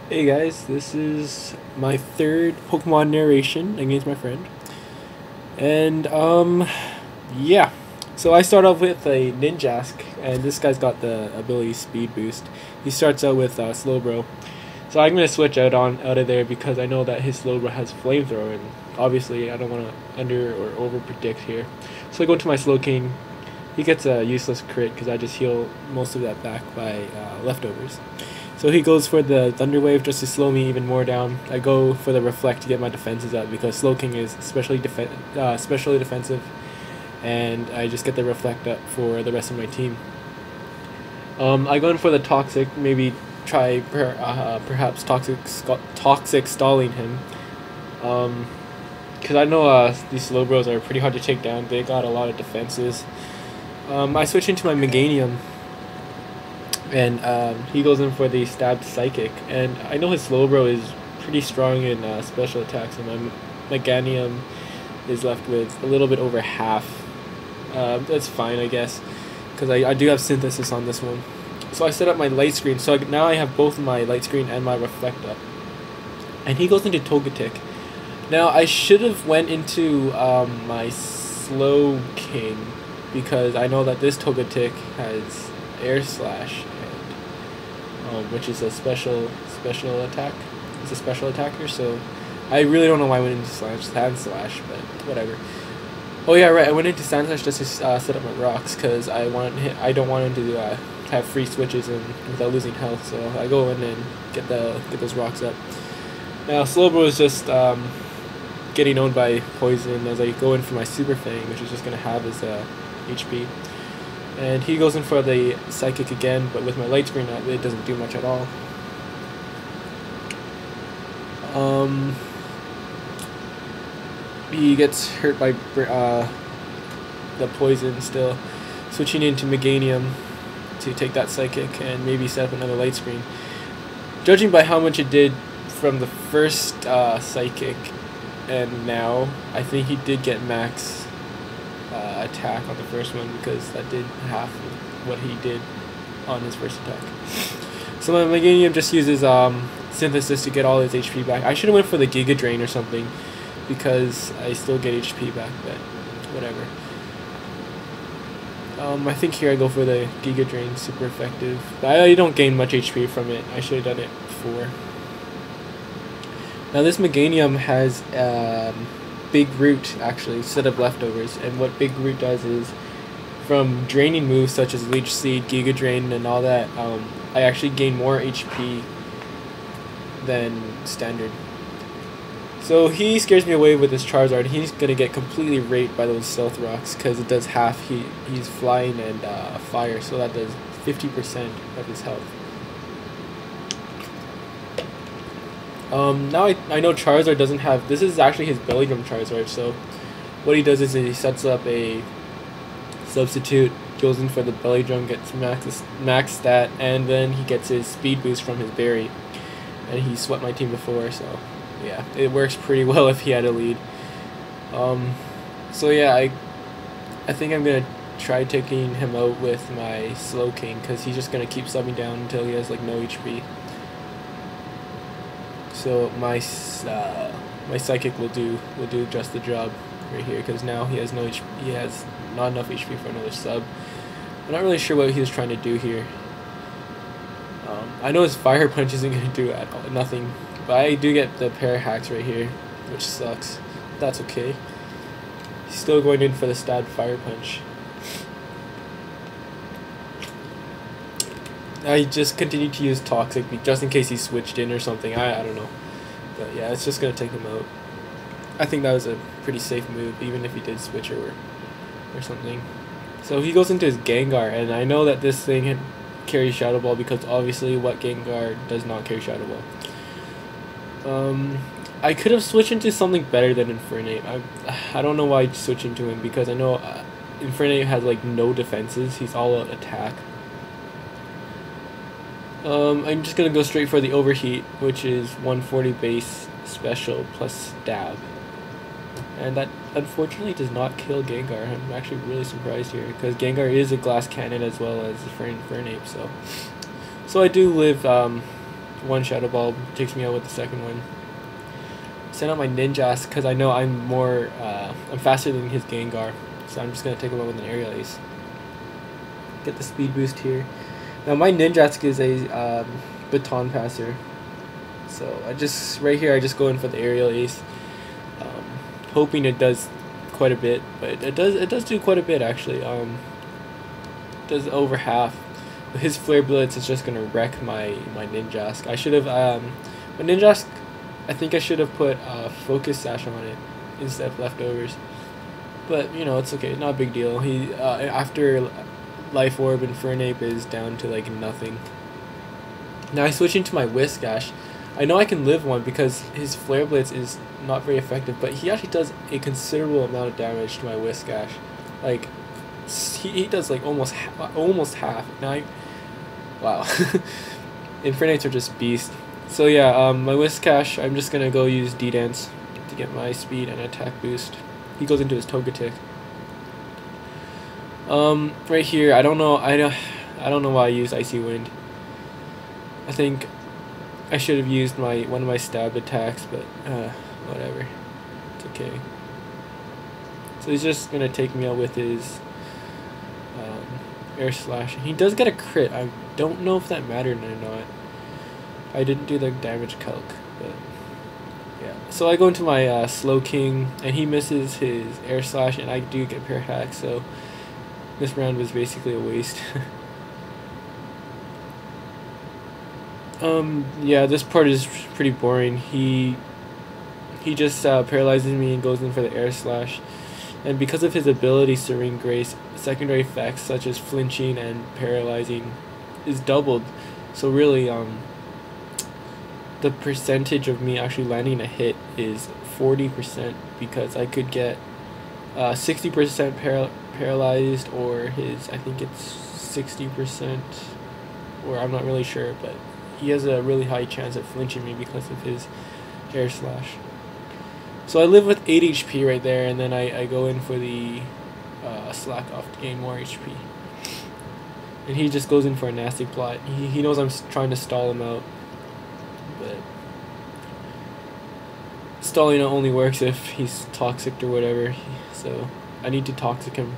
Hey guys, this is my third Pokemon narration against my friend. And yeah. So I start off with a Ninjask, and this guy's got the ability Speed Boost. He starts out with Slowbro. So I'm gonna switch out of there because I know that his Slowbro has Flamethrower, and obviously I don't want to under or over predict here. So I go to my Slowking. He gets a useless crit because I just heal most of that back by leftovers. So he goes for the Thunder Wave just to slow me even more down. I go for the Reflect to get my defenses up because Slowking is especially defensive, and I just get the Reflect up for the rest of my team. I go in for the Toxic, maybe try perhaps Toxic stalling him. Because I know these Slowbros are pretty hard to take down. They got a lot of defenses. I switch into my Meganium, and he goes in for the Stabbed Psychic. And I know his Slowbro is pretty strong in special attacks, and my Meganium is left with a little bit over half. That's fine, I guess, because I do have Synthesis on this one. So I set up my Light Screen, so now I have both my Light Screen and my Reflect up. And he goes into Togetic. Now I should have went into my Slowking, because I know that this Togetic has Air Slash, and which is a special attack. It's a special attacker, so I really don't know why I went into Sand Slash, but whatever. Oh yeah, right. I went into Sand Slash just to set up my rocks because I don't want him to have free switches and without losing health. So I go in and get those rocks up. Now Slowbro is just getting owned by Poison as I go in for my Super Fang, which is just gonna have his HP. And he goes in for the Psychic again, but with my Light Screen up, it doesn't do much at all. He gets hurt by the Poison still. Switching into Meganium to take that Psychic and maybe set up another Light Screen. Judging by how much it did from the first Psychic and now, I think he did get max attack on the first one because that did half of what he did on his first attack. So my Meganium just uses Synthesis to get all his HP back. I should have went for the Giga Drain or something because I still get HP back, but whatever. I think here I go for the Giga Drain, super effective. But I don't gain much HP from it. I should have done it before. Now this Meganium has Big Root actually instead of leftovers, and what Big Root does is from draining moves such as Leech Seed, Giga Drain, and all that, I actually gain more HP than standard. So he scares me away with his Charizard. He's gonna get completely raped by those Stealth Rocks because it does half. He's flying and fire, so that does 50% of his health. Now I know Charizard doesn't have, this is actually his Belly Drum Charizard, so what he does is he sets up a substitute, goes in for the Belly Drum, gets max stat, and then he gets his Speed Boost from his Berry, and he swept my team before, so yeah, it works pretty well if he had a lead. So yeah, I think I'm gonna try taking him out with my Slowking, because he's just gonna keep subbing down until he has like no HP. So my Psychic will do just the job right here because now he has not enough HP for another sub. I'm not really sure what he was trying to do here. I know his Fire Punch isn't going to do nothing, but I do get the pair hacks right here, which sucks. That's okay. He's still going in for the Stabbed Fire Punch. I just continue to use Toxic just in case he switched in or something. I don't know. But yeah, it's just going to take him out. I think that was a pretty safe move, even if he did switch or something. So he goes into his Gengar, and I know that this thing carries Shadow Ball because obviously what Gengar does not carry Shadow Ball. I could have switched into something better than Infernape. I don't know why I switched into him because I know Infernape has like no defenses. He's all out attack. I'm just gonna go straight for the Overheat, which is 140 base special plus stab, and that unfortunately does not kill Gengar. I'm actually really surprised here because Gengar is a glass cannon as well as Infernape, so I do live one Shadow Ball takes me out with the second one. Send out my Ninjask because I know I'm I'm faster than his Gengar, so I'm just gonna take him out with an Aerial Ace. Get the speed boost here. Now my Ninjask is a Baton Passer, so I just go in for the Aerial Ace, hoping it does quite a bit, but it does do quite a bit actually. Does over half. His Flare Blitz is just gonna wreck my Ninjask. I should have my Ninjask. I think I should have put Focus Sash on it instead of Leftovers, but you know, it's okay, not a big deal. He after Life Orb and Fernape is down to like nothing. Now I switch into my Whiskash. I know I can live one because his Flare Blitz is not very effective, but he actually does a considerable amount of damage to my Whiskash. Like he does like almost half. Now wow. Infernapes are just beast. So yeah, my Whiskash, I'm just gonna go use D-Dance to get my speed and attack boost. He goes into his Togetic. Right here, I don't know why I used Icy Wind. I think I should have used one of my stab attacks, but whatever. It's okay. So he's just gonna take me out with his Air Slash. He does get a crit. I don't know if that mattered or not. I didn't do the damage calc, but yeah. So I go into my Slow King, and he misses his Air Slash, and I do get Pair Hack, so this round was basically a waste. Yeah, this part is pretty boring. He just paralyzes me and goes in for the Air Slash, and because of his ability Serene Grace, secondary effects such as flinching and paralyzing is doubled. So really, the percentage of me actually landing a hit is 40%, because I could get 60% paralyzed, or his, I think it's 60%, or I'm not really sure, but he has a really high chance of flinching me because of his Air Slash. So I live with 8 HP right there, and then I go in for the Slack Off to gain more HP. And he just goes in for a nasty plot. He knows I'm trying to stall him out, but stalling only works if he's toxic or whatever. So I need to toxic him,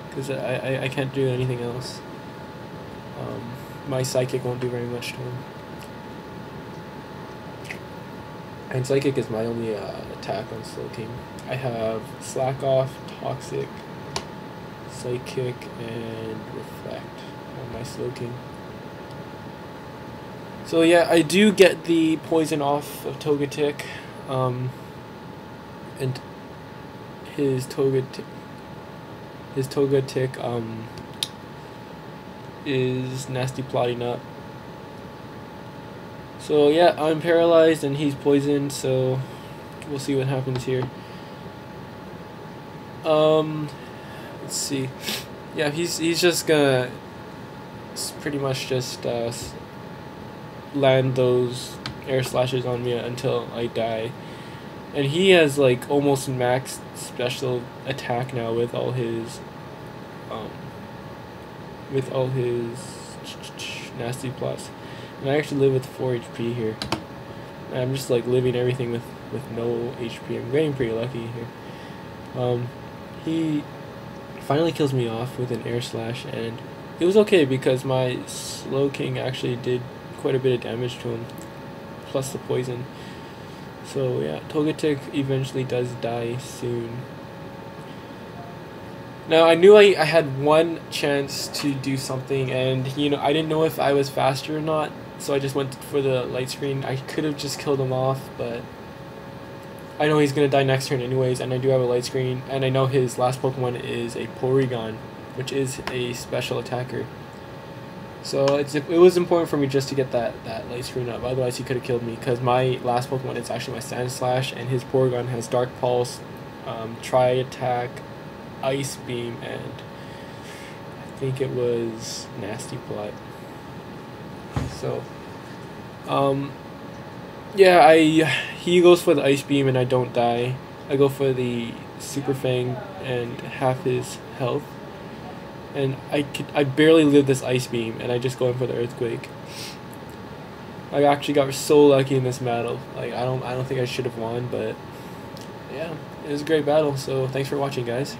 because I can't do anything else. My Psychic won't do very much to him. And Psychic is my only attack on Slow King. I have Slack Off, Toxic, Psychic, and Reflect on my Slow King. So yeah, I do get the poison off of Togetic, and his Togetic is nasty plotting up. So yeah, I'm paralyzed and he's poisoned, so we'll see what happens here. Let's see. Yeah, he's just gonna pretty much just land those Air Slashes on me until I die. And he has like almost max special attack now with all his nasty plots. And I actually live with 4 HP here. And I'm just like living everything with no HP. I'm getting pretty lucky here. He finally kills me off with an Air Slash, and it was okay because my Slow King actually did quite a bit of damage to him, plus the poison. So yeah, Togetic eventually does die soon. Now I knew I had one chance to do something, and you know, I didn't know if I was faster or not, so I just went for the Light Screen. I could have just killed him off, but I know he's gonna die next turn anyways, and I do have a Light Screen, and I know his last Pokemon is a Porygon, which is a special attacker. So it was important for me just to get that Light Screen up, otherwise he could have killed me, because my last Pokemon is actually my Sand Slash, and his Porygon has Dark Pulse, Tri-Attack, Ice Beam, and I think it was Nasty Plot. So, yeah, he goes for the Ice Beam and I don't die. I go for the Super Fang and half his health, and I barely live this Ice Beam, and I just go in for the Earthquake. I actually got so lucky in this battle. Like I don't think I should have won, but yeah, it was a great battle. So thanks for watching, guys.